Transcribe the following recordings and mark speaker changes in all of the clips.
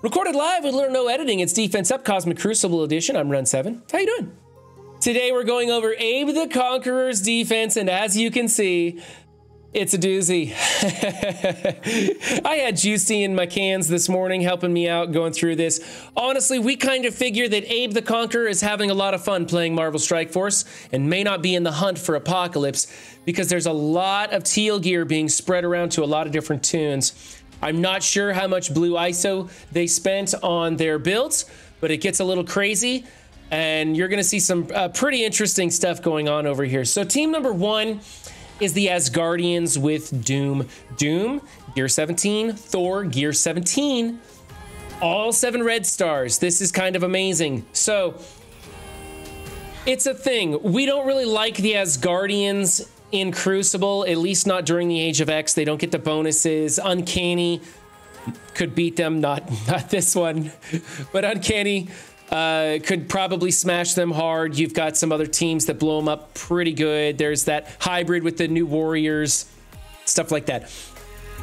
Speaker 1: Recorded live with little or no editing. It's Defense Up Cosmic Crucible Edition. I'm Run7. How you doing? Today we're going over Abe the Conqueror's defense, and as you can see, it's a doozy. I had Jgiusti in my cans this morning helping me out going through this. Honestly, we kind of figure that Abe the Conqueror is having a lot of fun playing Marvel Strike Force and may not be in the hunt for Apocalypse because there's a lot of teal gear being spread around to a lot of different tunes. I'm not sure how much blue ISO they spent on their builds, but it gets a little crazy, and you're going to see some pretty interesting stuff going on over here. So team number one is the Asgardians with Doom. Doom, Gear 17, Thor, Gear 17, all 7 red stars. This is kind of amazing. So it's a thing. We don't really like the Asgardians in Crucible, at least not during the Age of X. They don't get the bonuses. Uncanny could beat them, not this one, but Uncanny could probably smash them hard. You've got some other teams that blow them up pretty good. There's that hybrid with the New Warriors, stuff like that.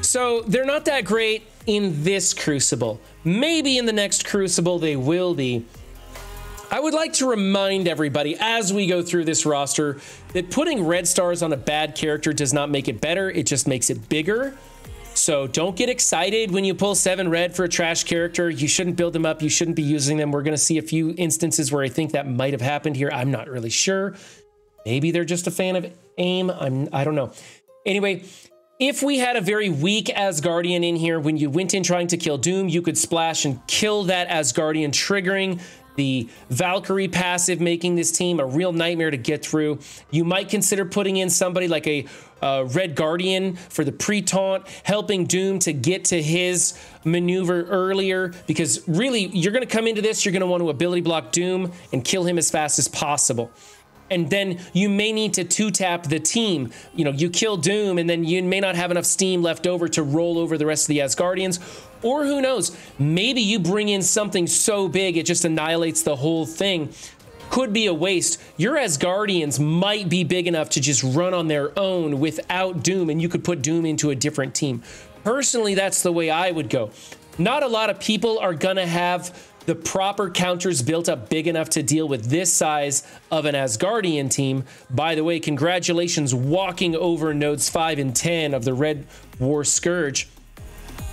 Speaker 1: So they're not that great in this Crucible. Maybe in the next Crucible they will be. I would like to remind everybody as we go through this roster that putting red stars on a bad character does not make it better. It just makes it bigger. So don't get excited when you pull 7 red for a trash character. You shouldn't build them up. You shouldn't be using them. We're going to see a few instances where I think that might have happened here. I'm not really sure. Maybe they're just a fan of AIM. I don't know. Anyway, if we had a very weak Asgardian in here, when you went in trying to kill Doom, you could splash and kill that Asgardian, triggering the Valkyrie passive, making this team a real nightmare to get through. You might consider putting in somebody like a Red Guardian for the pre-taunt, helping Doom to get to his maneuver earlier, because really, you're going to come into this, you're going to want to ability block Doom and kill him as fast as possible. And then you may need to 2-tap the team. You know, you kill Doom, and then you may not have enough steam left over to roll over the rest of the Asgardians. Or who knows, maybe you bring in something so big it just annihilates the whole thing. Could be a waste. Your Asgardians might be big enough to just run on their own without Doom, and you could put Doom into a different team. Personally, that's the way I would go. Not a lot of people are gonna have the proper counters built up big enough to deal with this size of an Asgardian team. By the way, congratulations walking over nodes 5 and 10 of the Red War Scourge.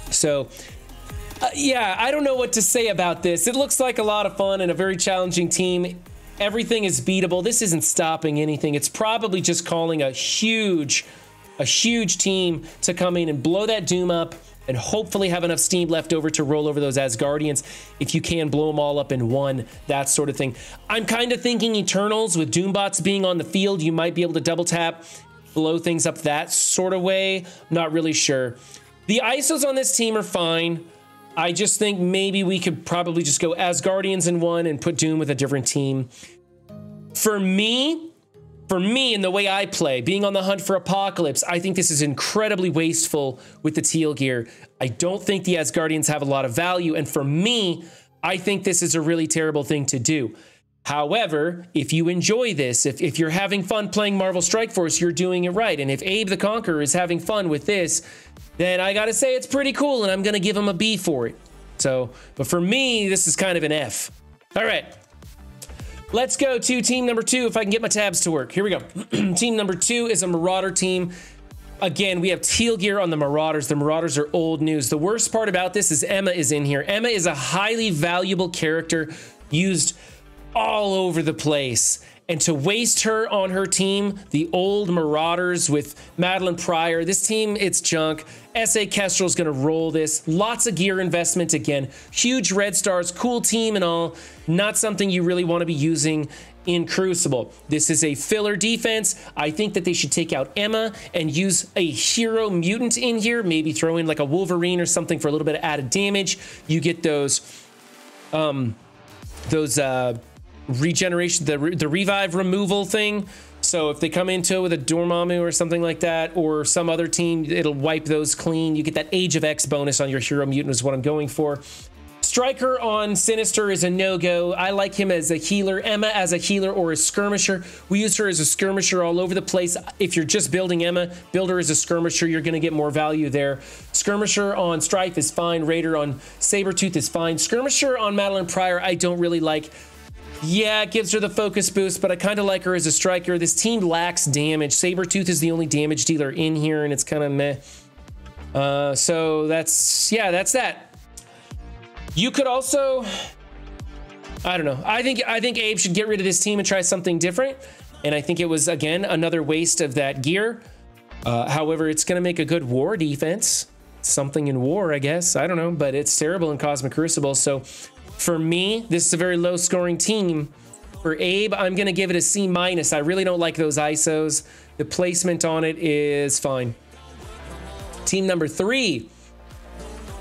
Speaker 1: So yeah, I don't know what to say about this. It looks like a lot of fun and a very challenging team. Everything is beatable. This isn't stopping anything. It's probably just calling a huge team to come in and blow that Doom up and hopefully have enough steam left over to roll over those Asgardians. If you can, blow them all up in one, that sort of thing. I'm kind of thinking Eternals with Doombots being on the field. You might be able to double tap, blow things up that sort of way. Not really sure. The ISOs on this team are fine. I just think maybe we could probably just go Asgardians in one and put Doom with a different team. For me, in the way I play, being on the hunt for Apocalypse, I think this is incredibly wasteful with the teal gear. I don't think the Asgardians have a lot of value, and for me, I think this is a really terrible thing to do. However, if you enjoy this, if you're having fun playing Marvel Strike Force, you're doing it right. And if Abe the Conqueror is having fun with this, then I gotta say it's pretty cool, and I'm gonna give him a B for it. So, but for me, this is kind of an F. All right. Let's go to team number 2, if I can get my tabs to work. Here we go. Team number 2 is a Marauder team. Again, we have teal gear on the Marauders. The Marauders are old news. The worst part about this is Emma is in here. Emma is a highly valuable character used all over the place. And to waste her on her team, the old Marauders with Madeline Pryor, this team, it's junk. S.A. Kestrel's gonna roll this. Lots of gear investment again. Huge red stars, cool team and all. Not something you really wanna be using in Crucible. This is a filler defense. I think that they should take out Emma and use a hero mutant in here. Maybe throw in like a Wolverine or something for a little bit of added damage. You get those regeneration, the revive removal thing. So if they come into it with a Dormammu or something like that, or some other team, it'll wipe those clean. You get that Age of X bonus on your hero mutant is what I'm going for. Striker on Sinister is a no-go. I like him as a healer, Emma as a healer or a skirmisher. We use her as a skirmisher all over the place. If you're just building Emma, build her as a skirmisher. You're going to get more value there. Skirmisher on Strife is fine. Raider on Sabretooth is fine. Skirmisher on Madeline Pryor, I don't really like. Yeah, it gives her the focus boost, but I kind of like her as a striker. This team lacks damage. Sabretooth is the only damage dealer in here, and it's kind of meh. So that's that. You could also, I don't know. I think Abe should get rid of this team and try something different. And I think it was, again, another waste of that gear. However, it's going to make a good war defense. Something in war, I guess. I don't know, but it's terrible in Cosmic Crucible. So for me, this is a very low scoring team. For Abe, I'm going to give it a C-. I really don't like those ISOs. The placement on it is fine. Team number 3.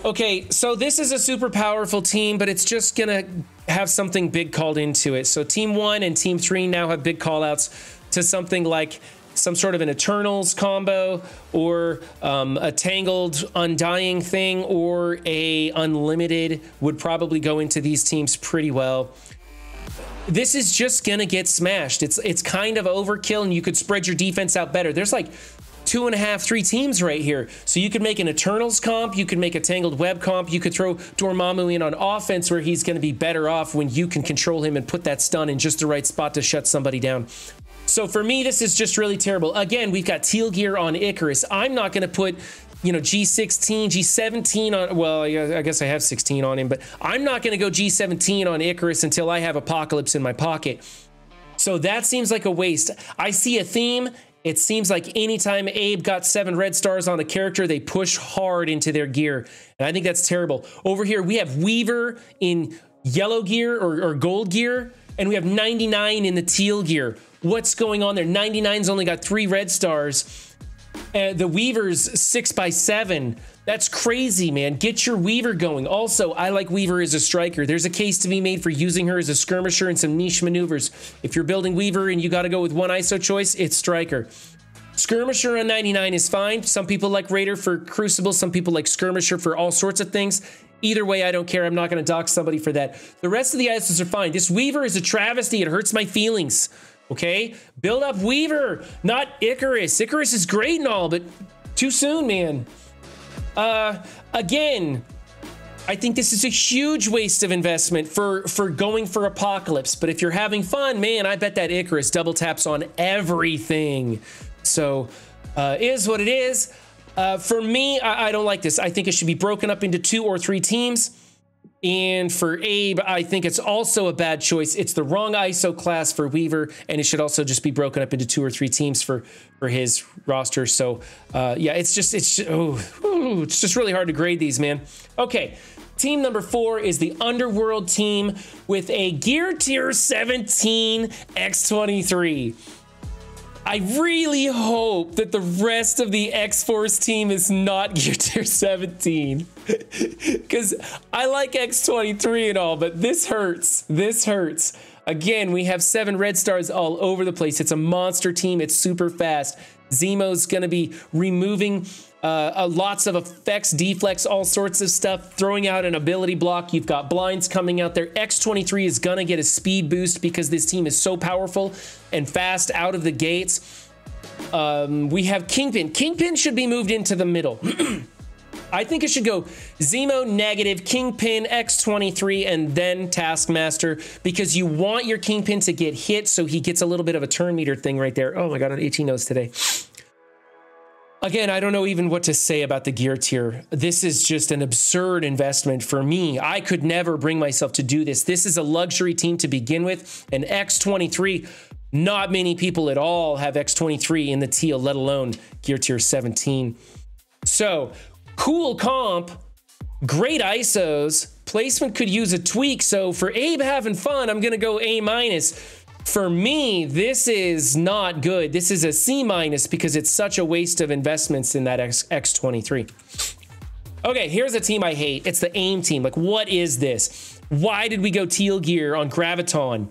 Speaker 1: Okay, so this is a super powerful team, but it's just gonna have something big called into it. So Team 1 and Team 3 now have big callouts to something like some sort of an Eternals combo, or a Tangled Undying thing, or a Unlimited would probably go into these teams pretty well. This is just gonna get smashed. It's kind of overkill, and you could spread your defense out better. There's like 2.5, 3 teams right here. So you could make an Eternals comp, you could make a Tangled Web comp, you could throw Dormammu in on offense where he's going to be better off when you can control him and put that stun in just the right spot to shut somebody down. So for me, this is just really terrible. Again, we've got teal gear on Icarus. I'm not going to put, you know, G16, G17 on, well, I guess I have 16 on him, but I'm not going to go G17 on Icarus until I have Apocalypse in my pocket. So that seems like a waste. I see a theme. It seems like anytime Abe got 7 red stars on a character, they push hard into their gear. And I think that's terrible. Over here, we have Weaver in yellow gear or gold gear, and we have 99 in the teal gear. What's going on there? 99's only got 3 red stars. The Weaver's 6x7. That's crazy, man. Get your Weaver going. Also, I like Weaver as a striker. There's a case to be made for using her as a skirmisher and some niche maneuvers. If you're building Weaver and you got to go with one ISO choice, it's striker. Skirmisher on 99 is fine. Some people like Raider for Crucible. Some people like Skirmisher for all sorts of things. Either way, I don't care. I'm not going to dock somebody for that. The rest of the ISOs are fine. This Weaver is a travesty. It hurts my feelings. Okay? Build up Weaver, not Icarus. Icarus is great and all, but too soon, man. Again, I think this is a huge waste of investment for going for Apocalypse. But if you're having fun, man, I bet that Icarus double taps on everything. So, is what it is. For me, I don't like this. I think it should be broken up into 2 or 3 teams. And for Abe, I think it's also a bad choice. It's the wrong ISO class for Weaver, and it should also just be broken up into 2 or 3 teams for his roster. So yeah, it's just really hard to grade these, man. Okay, team number 4 is the Underworld team with a Gear Tier 17 X23. I really hope that the rest of the X-Force team is not Gear Tier 17. Because I like X23 and all, but this hurts. This hurts. Again, we have 7 red stars all over the place. It's a monster team. It's super fast. Zemo's going to be removing lots of effects, deflects, all sorts of stuff, throwing out an ability block. You've got blinds coming out there. X23 is going to get a speed boost because this team is so powerful and fast out of the gates. We have Kingpin. Kingpin should be moved into the middle. I think it should go Zemo negative, Kingpin, X23, and then Taskmaster, because you want your Kingpin to get hit so he gets a little bit of a turn meter thing right there. Oh my God, an 18 nose today. Again, I don't know even what to say about the gear tier. This is just an absurd investment for me. I could never bring myself to do this. This is a luxury team to begin with. And X23, not many people at all have X23 in the teal, let alone gear tier 17. So, cool comp, great ISOs, placement could use a tweak. So for Abe having fun, I'm gonna go A-. For me, this is not good. This is a C- because it's such a waste of investments in that X23. Okay, here's a team I hate. It's the AIM team. Like, what is this? Why did we go teal gear on Graviton?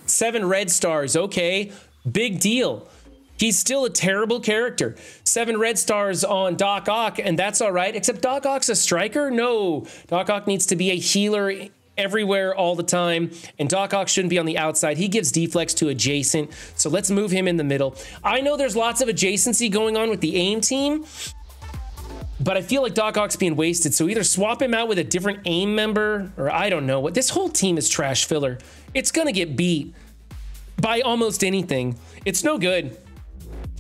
Speaker 1: 7 red stars, okay, big deal. He's still a terrible character. 7 red stars on Doc Ock, and that's all right, except Doc Ock's a striker? No, Doc Ock needs to be a healer everywhere all the time, and Doc Ock shouldn't be on the outside. He gives deflex to adjacent, so let's move him in the middle. I know there's lots of adjacency going on with the AIM team, but I feel like Doc Ock's being wasted, so either swap him out with a different AIM member, or I don't know what. This whole team is trash filler. It's gonna get beat by almost anything. It's no good.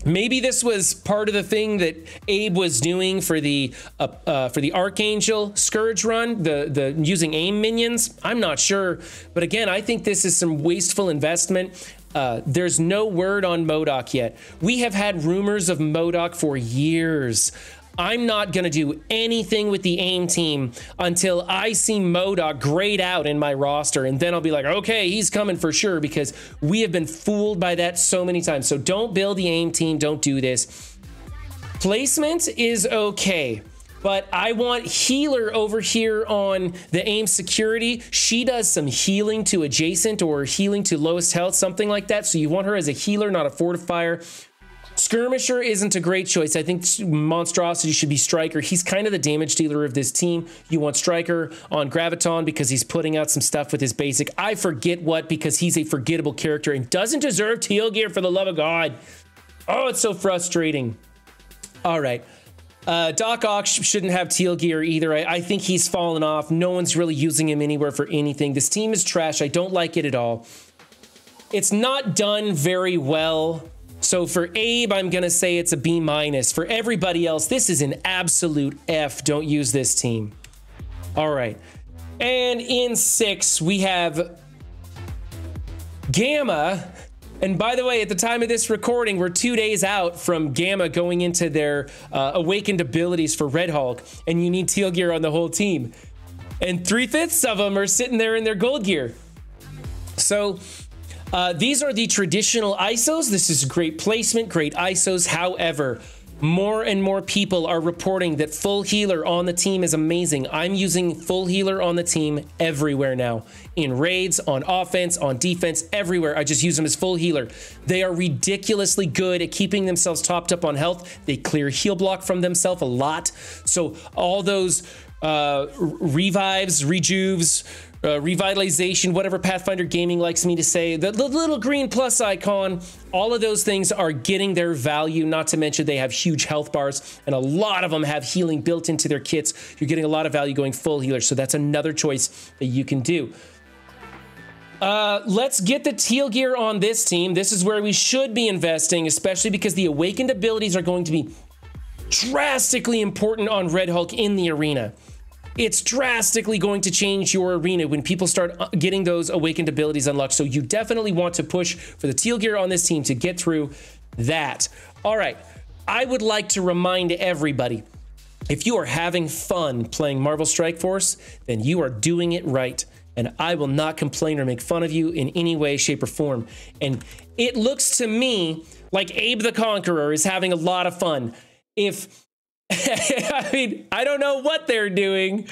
Speaker 1: Maybe this was part of the thing that Abe was doing for the Archangel Scourge run, the using AIM minions. I'm not sure, but again, I think this is some wasteful investment. There's no word on MODOK yet. We have had rumors of MODOK for years. I'm not going to do anything with the AIM team until I see MODOK grayed out in my roster, and then I'll be like, okay, he's coming for sure, because we have been fooled by that so many times. So don't build the AIM team. Don't do this. Placement is okay, but I want healer over here on the AIM security. She does some healing to adjacent or healing to lowest health, something like that. So you want her as a healer, not a fortifier. Skirmisher isn't a great choice. I think Monstrosity should be Striker. He's kind of the damage dealer of this team. You want Striker on Graviton because he's putting out some stuff with his basic. I forget what, because he's a forgettable character and doesn't deserve teal gear, for the love of God. Oh, it's so frustrating. All right. Doc Ock shouldn't have teal gear either. I think he's fallen off. No one's really using him anywhere for anything. This team is trash. I don't like it at all. It's not done very well. So for Abe, I'm going to say it's a B-. For everybody else, this is an absolute F. Don't use this team. All right. And in 6, we have Gamma. And by the way, at the time of this recording, we're 2 days out from Gamma going into their awakened abilities for Red Hulk. And you need teal gear on the whole team. And 3/5 of them are sitting there in their gold gear. So these are the traditional ISOs. This is great placement, great ISOs. However, more and more people are reporting that full healer on the team is amazing. I'm using full healer on the team everywhere now. In raids, on offense, on defense, everywhere. I just use them as full healer. They are ridiculously good at keeping themselves topped up on health. They clear heal block from themselves a lot. So all those revives, rejuves, revitalization, whatever Pathfinder Gaming likes me to say, the little green plus icon, all of those things are getting their value, not to mention they have huge health bars, and a lot of them have healing built into their kits. You're getting a lot of value going full healer, so that's another choice that you can do. Let's get the teal gear on this team. This is where we should be investing, especially because the awakened abilities are going to be drastically important on Red Hulk in the arena. It's drastically going to change your arena when people start getting those awakened abilities unlocked. So you definitely want to push for the teal gear on this team to get through that. All right. I would like to remind everybody, if you are having fun playing Marvel Strike Force, then you are doing it right. And I will not complain or make fun of you in any way, shape, or form. And it looks to me like Abe the Conqueror is having a lot of fun. I mean, I don't know what they're doing,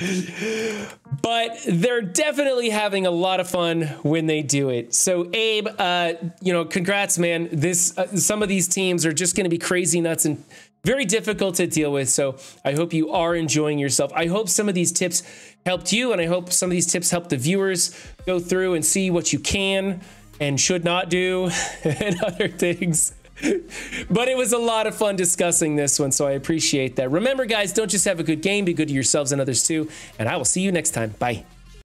Speaker 1: but they're definitely having a lot of fun when they do it. So Abe, congrats, man. Some of these teams are just going to be crazy nuts and very difficult to deal with. So I hope you are enjoying yourself. I hope some of these tips helped you, and I hope some of these tips help the viewers go through and see what you can and should not do and other things. But it was a lot of fun discussing this one, so I appreciate that. Remember, guys, don't just have a good game, be good to yourselves and others too, and I will see you next time. Bye.